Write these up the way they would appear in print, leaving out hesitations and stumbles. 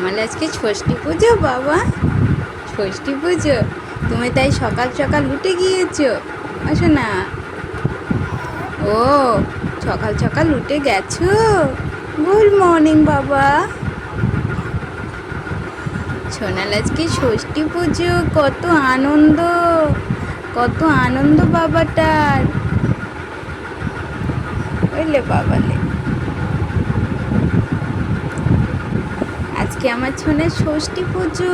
মানে আজকে ষষ্ঠী পুজো বাবা, ষষ্ঠী পুজো। তুমি তাই সকাল সকাল উঠে গিয়েছো? আসো না। ও, সকাল সকাল উঠে গেছো। গুড মর্নিং বাবা। সোনাল আজকে ষষ্ঠী পুজো, কত আনন্দ, কত আনন্দ বাবাটার। বুঝলে বাবালে, আজকে আমার সোনার ষষ্ঠী পুজো।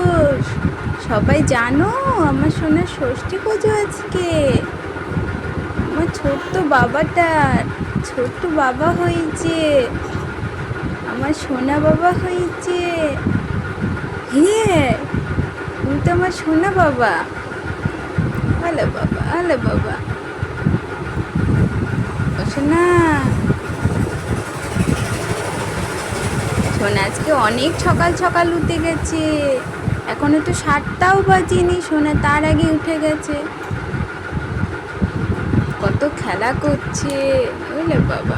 সবাই জানো আমার সোনার ষষ্ঠী পুজো আজকে। আমার ছোট্ট বাবাটার ছোট্ট বাবা হয়েছে, আমার সোনা বাবা হয়েছে। হ্যাঁ, তুমি তো আমার সোনা বাবা। হ্যালো বাবা, হ্যালো বাবা। সোনা, সোনা আজকে অনেক সকাল সকাল উঠে গেছে। এখনো তো 7টাও বাজেনি, সোনা তার আগে উঠে গেছে। কত খেলা করছে, বুঝলে বাবা।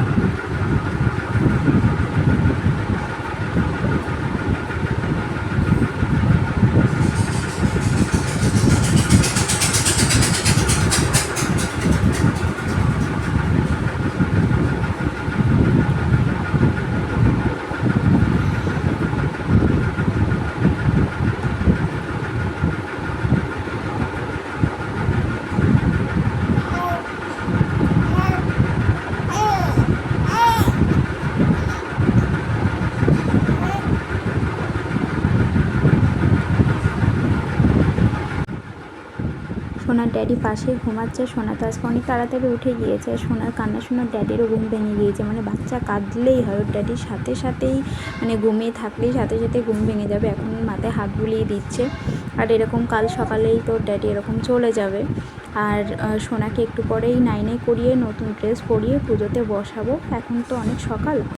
সোনার ড্যাডি পাশে ঘুমাচ্ছে। সোনা তো আজকে অনেক তাড়াতাড়ি উঠে গিয়েছে। সোনার কান্না সোনার ড্যাডিরও ঘুম ভেঙে গিয়েছে। মানে বাচ্চা কাঁদলেই হয়, ওর ড্যাডির সাথে সাথেই মানে ঘুমিয়ে থাকলেই সাথে সাথে ঘুম ভেঙে যাবে। এখন মাথায় হাত বুলিয়ে দিচ্ছে। আর এরকম কাল সকালেই তোর ড্যাডি এরকম চলে যাবে। আর সোনাকে একটু পরেই 9-এ করিয়ে নতুন ড্রেস পরিয়ে পুজোতে বসাবো। এখন তো অনেক সকাল।